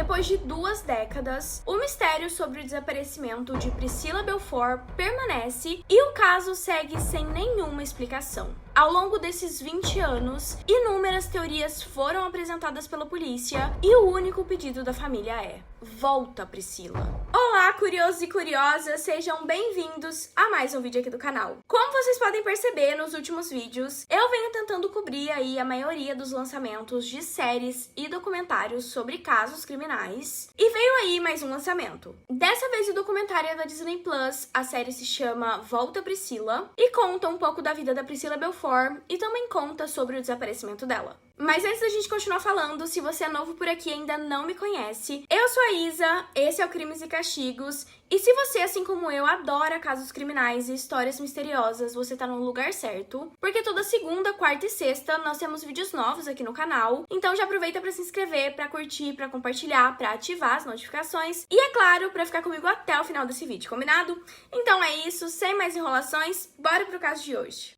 Depois de 2 décadas, o mistério sobre o desaparecimento de Priscila Belfort permanece e o caso segue sem nenhuma explicação. Ao longo desses 20 anos, inúmeras teorias foram apresentadas pela polícia e o único pedido da família é: volta, Priscila. Olá, curiosos e curiosas, sejam bem-vindos a mais um vídeo aqui do canal. Como vocês podem perceber nos últimos vídeos, eu venho tentando cobrir aí a maioria dos lançamentos de séries e documentários sobre casos criminais, e veio aí mais um lançamento. Dessa vez o documentário é da Disney Plus, a série se chama Volta, Priscila, e conta um pouco da vida da Priscila Belfort e também conta sobre o desaparecimento dela. Mas antes da gente continuar falando, se você é novo por aqui e ainda não me conhece, eu sou a Isa, esse é o Crimes e Castigos, e se você, assim como eu, adora casos criminais e histórias misteriosas, você tá no lugar certo, porque toda segunda, quarta e sexta nós temos vídeos novos aqui no canal, então já aproveita pra se inscrever, pra curtir, pra compartilhar, pra ativar as notificações e, é claro, pra ficar comigo até o final desse vídeo, combinado? Então é isso, sem mais enrolações, bora pro caso de hoje.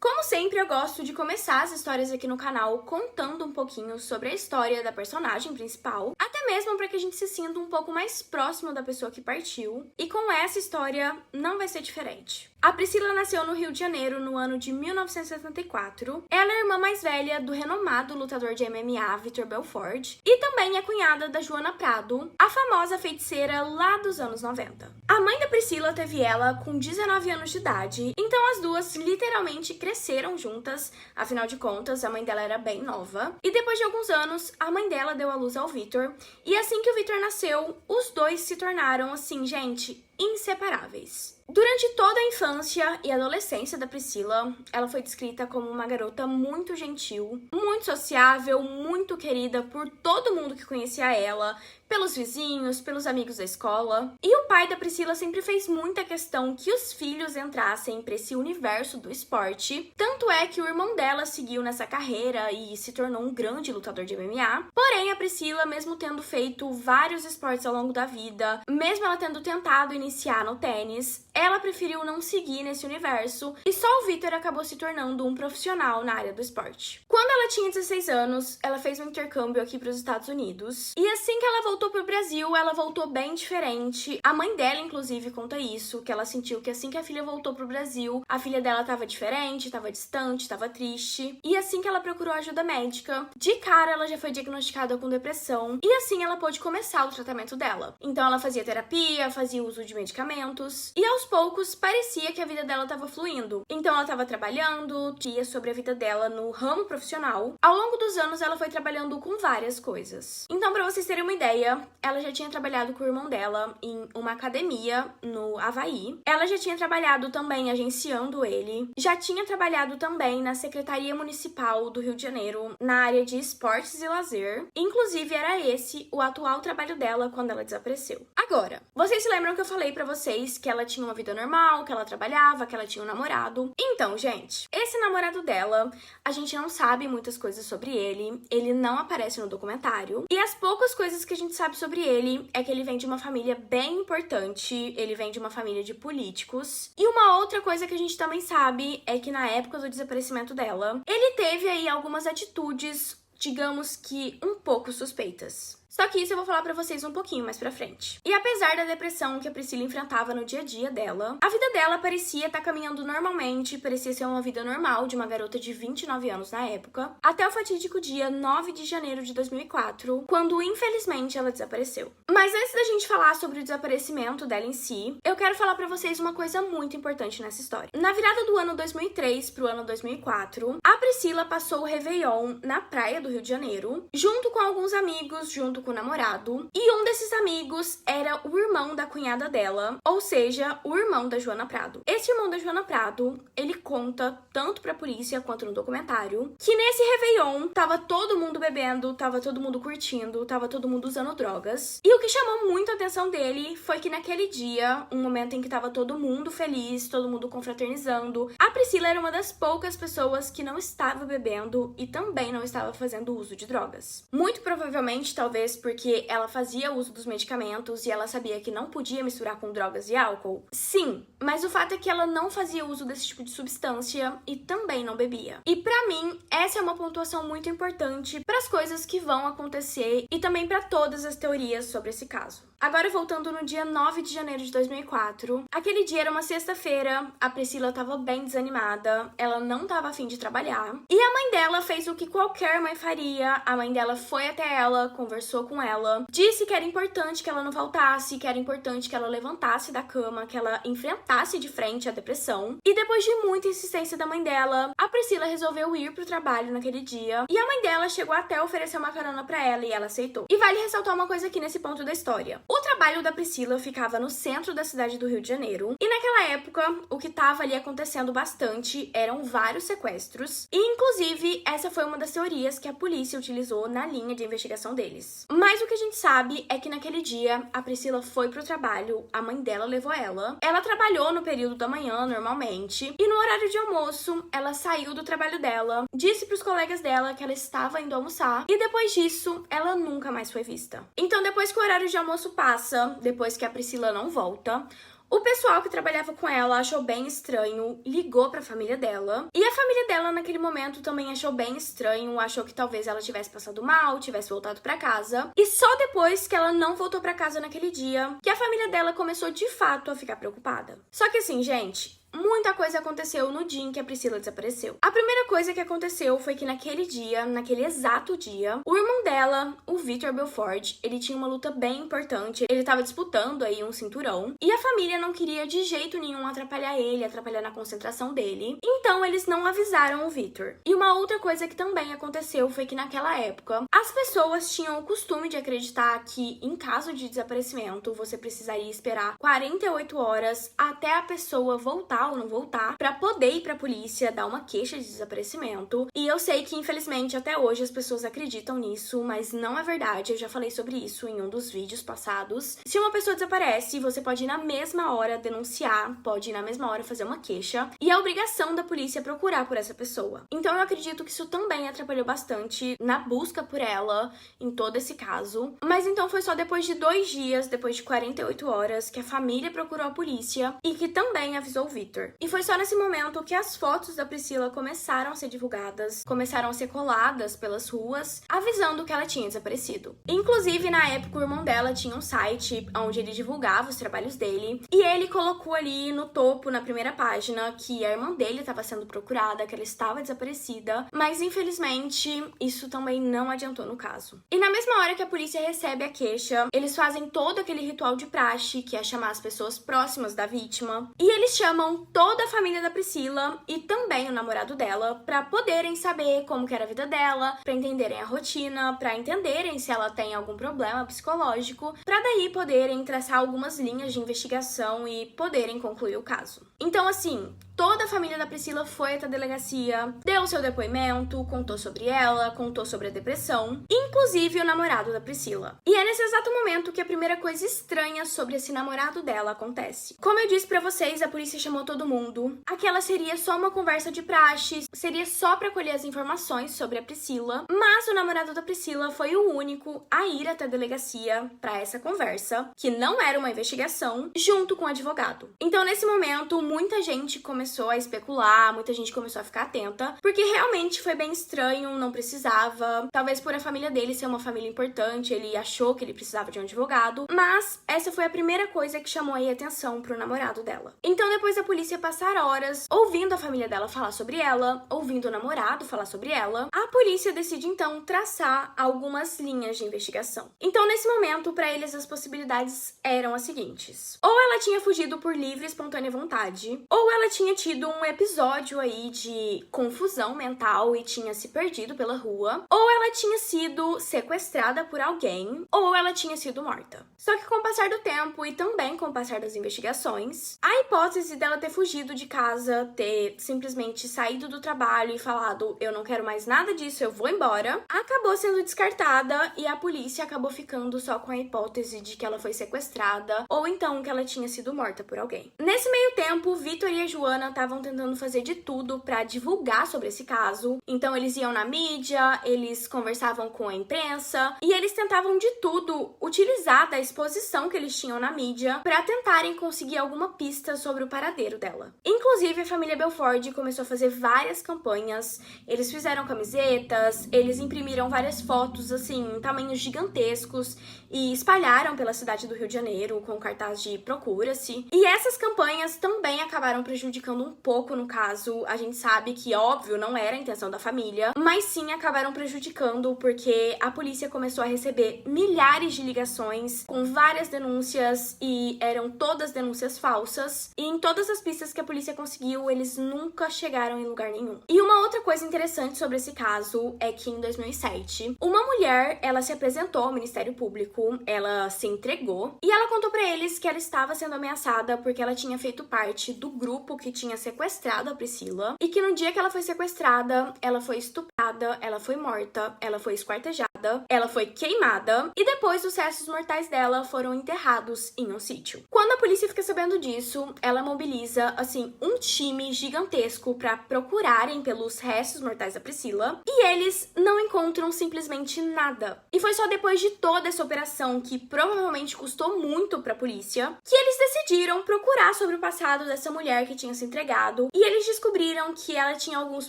Como sempre, eu gosto de começar as histórias aqui no canal contando um pouquinho sobre a história da personagem principal, até mesmo para que a gente se sinta um pouco mais próximo da pessoa que partiu, e com essa história não vai ser diferente. A Priscila nasceu no Rio de Janeiro no ano de 1974. Ela é a irmã mais velha do renomado lutador de MMA Vitor Belfort e também é cunhada da Joana Prado, a famosa feiticeira lá dos anos 90. A mãe da Priscila teve ela com 19 anos de idade, então as duas literalmente cresceram juntas, afinal de contas a mãe dela era bem nova. E depois de alguns anos, a mãe dela deu à luz ao Vitor, e assim que o Vitor nasceu, os dois se tornaram, assim, gente, inseparáveis. Durante toda a infância e adolescência da Priscila, ela foi descrita como uma garota muito gentil, muito sociável, muito querida por todo mundo que conhecia ela, pelos vizinhos, pelos amigos da escola. E o pai da Priscila sempre fez muita questão que os filhos entrassem para esse universo do esporte. Tanto é que o irmão dela seguiu nessa carreira e se tornou um grande lutador de MMA. Porém, a Priscila, mesmo tendo feito vários esportes ao longo da vida, mesmo ela tendo tentado iniciar no tênis, ela preferiu não seguir nesse universo e só o Vitor acabou se tornando um profissional na área do esporte. Quando ela tinha 16 anos, ela fez um intercâmbio aqui para os Estados Unidos e assim que ela voltou pro Brasil, ela voltou bem diferente. A mãe dela, inclusive, conta isso, que ela sentiu que assim que a filha voltou pro Brasil, a filha dela tava diferente, tava distante, tava triste. E assim que ela procurou ajuda médica, de cara ela já foi diagnosticada com depressão e assim ela pôde começar o tratamento dela. Então ela fazia terapia, fazia uso de medicamentos e aos poucos parecia que a vida dela tava fluindo. Então ela tava trabalhando, ia sobre a vida dela no ramo profissional. Ao longo dos anos ela foi trabalhando com várias coisas. Então, pra vocês terem uma ideia, ela já tinha trabalhado com o irmão dela em uma academia no Havaí. Ela já tinha trabalhado também agenciando ele. Já tinha trabalhado também na Secretaria Municipal do Rio de Janeiro, na área de esportes e lazer. Inclusive, era esse o atual trabalho dela quando ela desapareceu. Agora, vocês se lembram que eu falei pra vocês que ela tinha uma vida normal, que ela trabalhava, que ela tinha um namorado? Então, gente, esse namorado dela, a gente não sabe muitas coisas sobre ele. Ele não aparece no documentário. E as poucas coisas que a gente sabe sobre ele é que ele vem de uma família bem importante, ele vem de uma família de políticos. E uma outra coisa que a gente também sabe é que na época do desaparecimento dela, ele teve aí algumas atitudes, digamos que um pouco suspeitas. Só que isso eu vou falar pra vocês um pouquinho mais pra frente. E apesar da depressão que a Priscila enfrentava no dia a dia dela, a vida dela parecia estar caminhando normalmente, parecia ser uma vida normal de uma garota de 29 anos na época, até o fatídico dia 9 de janeiro de 2004, quando infelizmente ela desapareceu. Mas antes da gente falar sobre o desaparecimento dela em si, eu quero falar pra vocês uma coisa muito importante nessa história. Na virada do ano 2003 pro ano 2004, a Priscila passou o Réveillon na praia do Rio de Janeiro, junto com alguns amigos, junto com o namorado, e um desses amigos era o irmão da cunhada dela, ou seja, o irmão da Joana Prado. Esse irmão da Joana Prado, ele conta, tanto pra polícia quanto no documentário, que nesse Réveillon tava todo mundo bebendo, tava todo mundo curtindo, tava todo mundo usando drogas, e o que chamou muito a atenção dele foi que naquele dia, um momento em que tava todo mundo feliz, todo mundo confraternizando, a Priscila era uma das poucas pessoas que não estava bebendo e também não estava fazendo uso de drogas. Muito provavelmente, talvez talvez porque ela fazia uso dos medicamentos e ela sabia que não podia misturar com drogas e álcool? Sim, mas o fato é que ela não fazia uso desse tipo de substância e também não bebia. E pra mim, essa é uma pontuação muito importante para as coisas que vão acontecer e também para todas as teorias sobre esse caso. Agora voltando no dia 9 de janeiro de 2004, aquele dia era uma sexta-feira, a Priscila tava bem desanimada, ela não tava afim de trabalhar, e a mãe dela fez o que qualquer mãe faria. A mãe dela foi até ela, conversou com ela, disse que era importante que ela não faltasse, que era importante que ela levantasse da cama, que ela enfrentasse de frente a depressão, e depois de muita insistência da mãe dela, a Priscila resolveu ir pro trabalho naquele dia, e a mãe dela chegou até a oferecer uma carona pra ela e ela aceitou. E vale ressaltar uma coisa aqui nesse ponto da história. O trabalho da Priscila ficava no centro da cidade do Rio de Janeiro, e naquela época, o que estava ali acontecendo bastante eram vários sequestros, e inclusive essa foi uma das teorias que a polícia utilizou na linha de investigação deles. Mas o que a gente sabe é que naquele dia, a Priscila foi pro trabalho, a mãe dela levou ela trabalhou no período da manhã normalmente, e no horário de almoço, ela saiu do trabalho dela, disse pros colegas dela que ela estava indo almoçar, e depois disso, ela nunca mais foi vista. Então, depois que o horário de almoço passa, depois que a Priscila não volta, o pessoal que trabalhava com ela achou bem estranho, ligou pra família dela. E a família dela, naquele momento, também achou bem estranho, achou que talvez ela tivesse passado mal, tivesse voltado pra casa. E só depois que ela não voltou pra casa naquele dia, que a família dela começou de fato a ficar preocupada. Só que assim, gente, muita coisa aconteceu no dia em que a Priscila desapareceu. A primeira coisa que aconteceu foi que naquele dia, naquele exato dia, o irmão dela, o Vitor Belfort, ele tinha uma luta bem importante, ele tava disputando aí um cinturão, e a família não queria de jeito nenhum atrapalhar ele, atrapalhar na concentração dele, então eles não avisaram o Vitor. E uma outra coisa que também aconteceu foi que naquela época, as pessoas tinham o costume de acreditar que em caso de desaparecimento, você precisaria esperar 48 horas até a pessoa voltar ou não voltar, pra poder ir pra polícia dar uma queixa de desaparecimento. E eu sei que, infelizmente, até hoje as pessoas acreditam nisso, mas não é verdade. Eu já falei sobre isso em um dos vídeos passados. Se uma pessoa desaparece, você pode ir na mesma hora denunciar, pode ir na mesma hora fazer uma queixa, e é obrigação da polícia procurar por essa pessoa. Então eu acredito que isso também atrapalhou bastante na busca por ela, em todo esse caso. Mas então foi só depois de 2 dias, depois de 48 horas, que a família procurou a polícia e que também avisou o Vitor. E foi só nesse momento que as fotos da Priscila começaram a ser divulgadas, começaram a ser coladas pelas ruas, avisando que ela tinha desaparecido. Inclusive, na época, o irmão dela tinha um site onde ele divulgava os trabalhos dele, e ele colocou ali no topo, na primeira página, que a irmã dele estava sendo procurada, que ela estava desaparecida, mas infelizmente, isso também não adiantou no caso. E na mesma hora que a polícia recebe a queixa, eles fazem todo aquele ritual de praxe, que é chamar as pessoas próximas da vítima, e eles chamam toda a família da Priscila e também o namorado dela pra poderem saber como que era a vida dela, pra entenderem a rotina, pra entenderem se ela tem algum problema psicológico, pra daí poderem traçar algumas linhas de investigação e poderem concluir o caso. Então, assim, toda a família da Priscila foi até a delegacia, deu seu depoimento, contou sobre ela, contou sobre a depressão, inclusive o namorado da Priscila. E é nesse exato momento que a primeira coisa estranha sobre esse namorado dela acontece. Como eu disse pra vocês, a polícia chamou todo mundo. Aquela seria só uma conversa de praxe, seria só pra colher as informações sobre a Priscila, mas o namorado da Priscila foi o único a ir até a delegacia pra essa conversa, que não era uma investigação, junto com o advogado. Então, nesse momento, muita gente começou a especular, muita gente começou a ficar atenta, porque realmente foi bem estranho, não precisava. Talvez por a família dele ser uma família importante, ele achou que ele precisava de um advogado, mas essa foi a primeira coisa que chamou aí a atenção pro namorado dela. Então, depois da polícia passar horas ouvindo a família dela falar sobre ela, ouvindo o namorado falar sobre ela, a polícia decide então traçar algumas linhas de investigação. Então, nesse momento, para eles as possibilidades eram as seguintes: ou ela tinha fugido por livre e espontânea vontade, ou ela tinha tido um episódio aí de confusão mental e tinha se perdido pela rua, ou ela tinha sido sequestrada por alguém, ou ela tinha sido morta. Só que com o passar do tempo e também com o passar das investigações, a hipótese dela ter fugido de casa, ter simplesmente saído do trabalho e falado eu não quero mais nada disso, eu vou embora, acabou sendo descartada e a polícia acabou ficando só com a hipótese de que ela foi sequestrada ou então que ela tinha sido morta por alguém. Nesse meio tempo, Vitor e a Joana família estavam tentando fazer de tudo pra divulgar sobre esse caso. Então eles iam na mídia, eles conversavam com a imprensa e eles tentavam de tudo utilizar da exposição que eles tinham na mídia pra tentarem conseguir alguma pista sobre o paradeiro dela. Inclusive, a família Belford começou a fazer várias campanhas, eles fizeram camisetas, eles imprimiram várias fotos, assim, em tamanhos gigantescos e espalharam pela cidade do Rio de Janeiro com cartaz de procura-se. E essas campanhas também acabaram prejudicando um pouco no caso. A gente sabe que, óbvio, não era a intenção da família, mas sim acabaram prejudicando porque a polícia começou a receber milhares de ligações com várias denúncias e eram todas denúncias falsas. E em todas as pistas que a polícia conseguiu, eles nunca chegaram em lugar nenhum. E uma outra coisa interessante sobre esse caso é que em 2007, uma mulher, ela se apresentou ao Ministério Público, ela se entregou e ela contou pra eles que ela estava sendo ameaçada porque ela tinha feito parte do grupo que tinha sequestrado a Priscila e que no dia que ela foi sequestrada, ela foi estuprada, ela foi morta, ela foi esquartejada, ela foi queimada e depois os restos mortais dela foram enterrados em um sítio. Quando a polícia fica sabendo disso, ela mobiliza, assim, um time gigantesco pra procurarem pelos restos mortais da Priscila e eles não encontram simplesmente nada. E foi só depois de toda essa operação, que provavelmente custou muito pra polícia, que eles decidiram procurar sobre o passado dessa mulher que tinha se entregado e eles descobriram que ela tinha alguns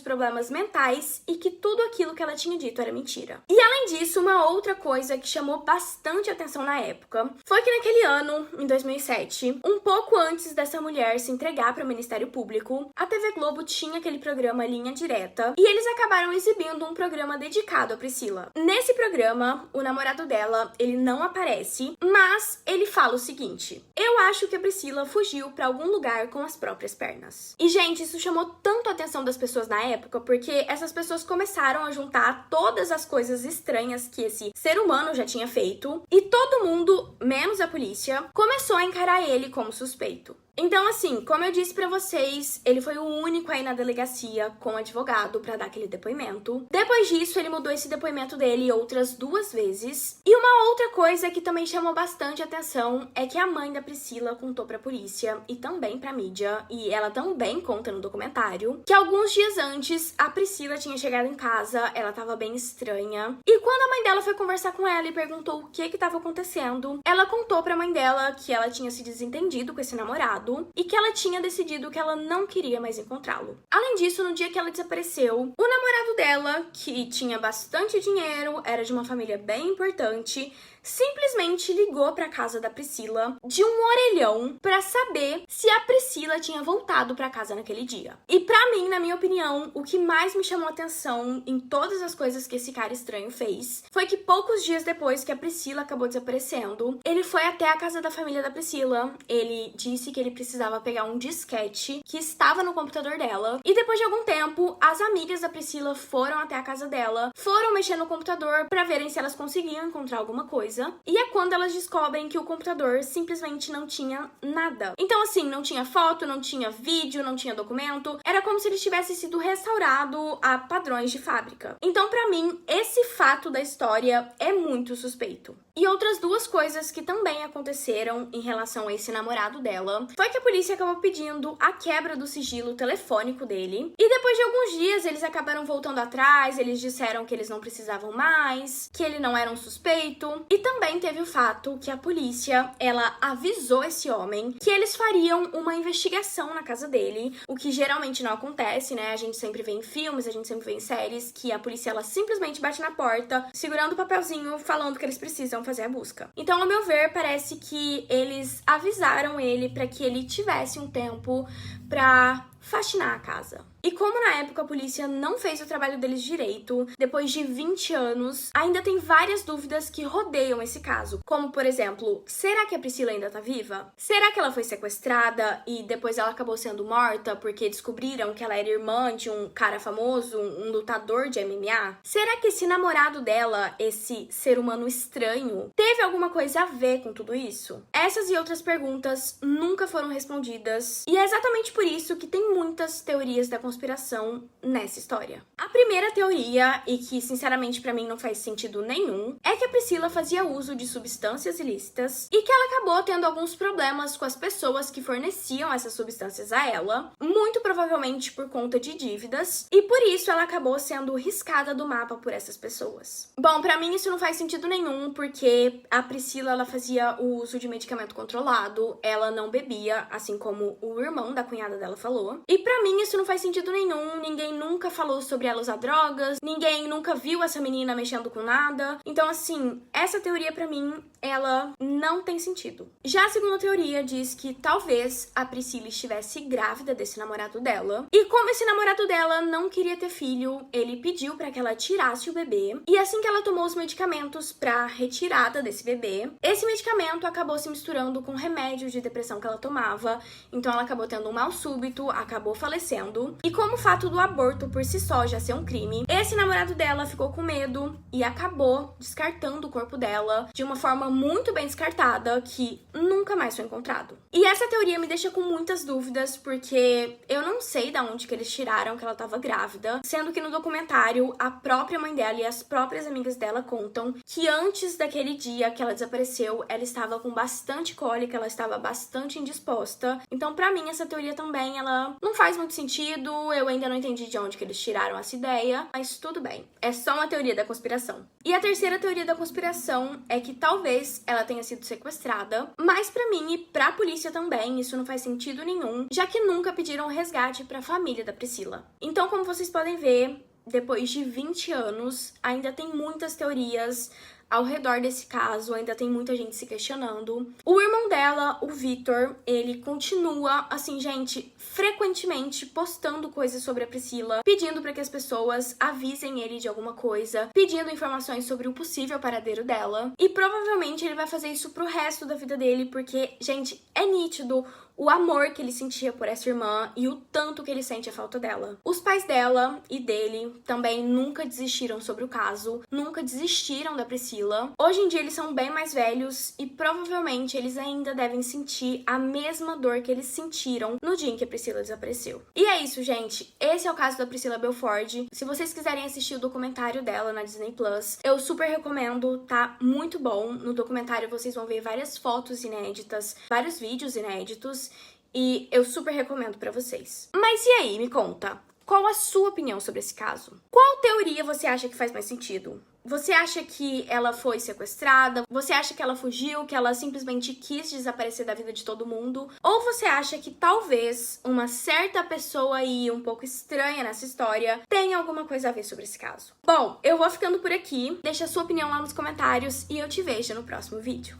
problemas mentais e que tudo aquilo que ela tinha dito era mentira. E além disso, uma outra coisa que chamou bastante atenção na época foi que naquele ano, em 2007, um pouco antes dessa mulher se entregar para o Ministério Público, a TV Globo tinha aquele programa Linha Direta e eles acabaram exibindo um programa dedicado a Priscila. Nesse programa, o namorado dela, ele não aparece, mas ele fala o seguinte: eu acho que a Priscila fugiu pra algum lugar com as próprias pernas. E, gente, isso chamou tanto a atenção das pessoas na época, porque essas pessoas começaram a juntar todas as coisas estranhas que esse ser humano já tinha feito, e todo mundo, menos a polícia, começou a encarar ele como suspeito. Então, assim, como eu disse pra vocês, ele foi o único aí na delegacia com advogado pra dar aquele depoimento. Depois disso, ele mudou esse depoimento dele outras 2 vezes. E uma outra coisa que também chamou bastante atenção é que a mãe da Priscila contou pra polícia e também pra mídia, e ela também conta no documentário, que alguns dias antes a Priscila tinha chegado em casa, ela tava bem estranha. E quando a mãe dela foi conversar com ela e perguntou o que tava acontecendo, ela contou pra mãe dela que ela tinha se desentendido com esse namorado e que ela tinha decidido que ela não queria mais encontrá-lo. Além disso, no dia que ela desapareceu, o namorado dela, que tinha bastante dinheiro, era de uma família bem importante, simplesmente ligou pra casa da Priscila de um orelhão pra saber se a Priscila tinha voltado pra casa naquele dia. E pra mim, na minha opinião, o que mais me chamou a atenção em todas as coisas que esse cara estranho fez foi que poucos dias depois que a Priscila acabou desaparecendo, ele foi até a casa da família da Priscila. Ele disse que ele precisava pegar um disquete que estava no computador dela. E depois de algum tempo, as amigas da Priscila foram até a casa dela, foram mexer no computador pra verem se elas conseguiam encontrar alguma coisa. E é quando elas descobrem que o computador simplesmente não tinha nada. Então, assim, não tinha foto, não tinha vídeo, não tinha documento. Era como se ele tivesse sido restaurado a padrões de fábrica. Então, pra mim, esse fato da história é muito suspeito. E outras 2 coisas que também aconteceram em relação a esse namorado dela foi que a polícia acabou pedindo a quebra do sigilo telefônico dele. E depois de alguns dias, eles acabaram voltando atrás, eles disseram que eles não precisavam mais, que ele não era um suspeito. E também teve o fato que a polícia, ela avisou esse homem que eles fariam uma investigação na casa dele, o que geralmente não acontece, né? A gente sempre vê em filmes, a gente sempre vê em séries que a polícia, ela simplesmente bate na porta, segurando o papelzinho, falando que eles precisam fazer a busca. Então, ao meu ver, parece que eles avisaram ele para que ele tivesse um tempo pra faxinar a casa. E como na época a polícia não fez o trabalho deles direito, depois de 20 anos, ainda tem várias dúvidas que rodeiam esse caso. Como, por exemplo, será que a Priscila ainda tá viva? Será que ela foi sequestrada e depois ela acabou sendo morta porque descobriram que ela era irmã de um cara famoso, um lutador de MMA? Será que esse namorado dela, esse ser humano estranho, teve alguma coisa a ver com tudo isso? Essas e outras perguntas nunca foram respondidas, e é exatamente por isso que tem muitas teorias da conspiração nessa história. A primeira teoria, e que sinceramente pra mim não faz sentido nenhum, é que a Priscila fazia uso de substâncias ilícitas e que ela acabou tendo alguns problemas com as pessoas que forneciam essas substâncias a ela, muito provavelmente por conta de dívidas, e por isso ela acabou sendo riscada do mapa por essas pessoas. Bom, pra mim isso não faz sentido nenhum, porque a Priscila ela fazia o uso de medicamento controlado, ela não bebia, assim como o irmão da cunhada dela falou. E pra mim isso não faz sentido nenhum, ninguém nunca falou sobre ela usar drogas, ninguém nunca viu essa menina mexendo com nada. Então assim, essa teoria pra mim, ela não tem sentido. Já a segunda teoria diz que talvez a Priscila estivesse grávida desse namorado dela, e como esse namorado dela não queria ter filho, ele pediu pra que ela tirasse o bebê, e assim que ela tomou os medicamentos pra retirada desse bebê, esse medicamento acabou se misturando com remédio de depressão que ela tomava, então ela acabou tendo um mal súbito, acabou falecendo, e como o fato do aborto por si só já ser um crime, esse namorado dela ficou com medo e acabou descartando o corpo dela de uma forma muito bem descartada, que nunca mais foi encontrado. E essa teoria me deixa com muitas dúvidas, porque eu não sei de onde que eles tiraram que ela estava grávida, sendo que no documentário a própria mãe dela e as próprias amigas dela contam que antes daquele dia que ela desapareceu, ela estava com bastante cólica, ela estava bastante indisposta. Então, pra mim, essa teoria também, ela não faz muito sentido, eu ainda não entendi de onde que eles tiraram essa ideia, mas tudo bem, é só uma teoria da conspiração. E a terceira teoria da conspiração é que talvez ela tenha sido sequestrada, mas pra mim e pra polícia também, isso não faz sentido nenhum, já que nunca pediram resgate pra família da Priscila. Então, como vocês podem ver, depois de 20 anos, ainda tem muitas teorias ao redor desse caso, ainda tem muita gente se questionando. O irmão dela, o Vitor, ele continua, assim, gente, frequentemente postando coisas sobre a Priscila, pedindo para que as pessoas avisem ele de alguma coisa, pedindo informações sobre o possível paradeiro dela. E provavelmente ele vai fazer isso pro resto da vida dele, porque, gente, é nítido o amor que ele sentia por essa irmã e o tanto que ele sente a falta dela. Os pais dela e dele também nunca desistiram sobre o caso, nunca desistiram da Priscila. Hoje em dia eles são bem mais velhos e provavelmente eles ainda devem sentir a mesma dor que eles sentiram no dia em que a Priscila desapareceu. E é isso, gente. Esse é o caso da Priscila Belford. Se vocês quiserem assistir o documentário dela na Disney Plus, eu super recomendo, tá muito bom. No documentário vocês vão ver várias fotos inéditas, vários vídeos inéditos, e eu super recomendo pra vocês. Mas e aí, me conta, qual a sua opinião sobre esse caso? Qual teoria você acha que faz mais sentido? Você acha que ela foi sequestrada? Você acha que ela fugiu, que ela simplesmente quis desaparecer da vida de todo mundo? Ou você acha que talvez uma certa pessoa aí um pouco estranha nessa história tenha alguma coisa a ver sobre esse caso? Bom, eu vou ficando por aqui. Deixa a sua opinião lá nos comentários e eu te vejo no próximo vídeo.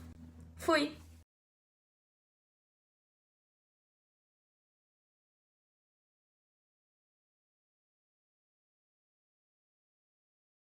Fui!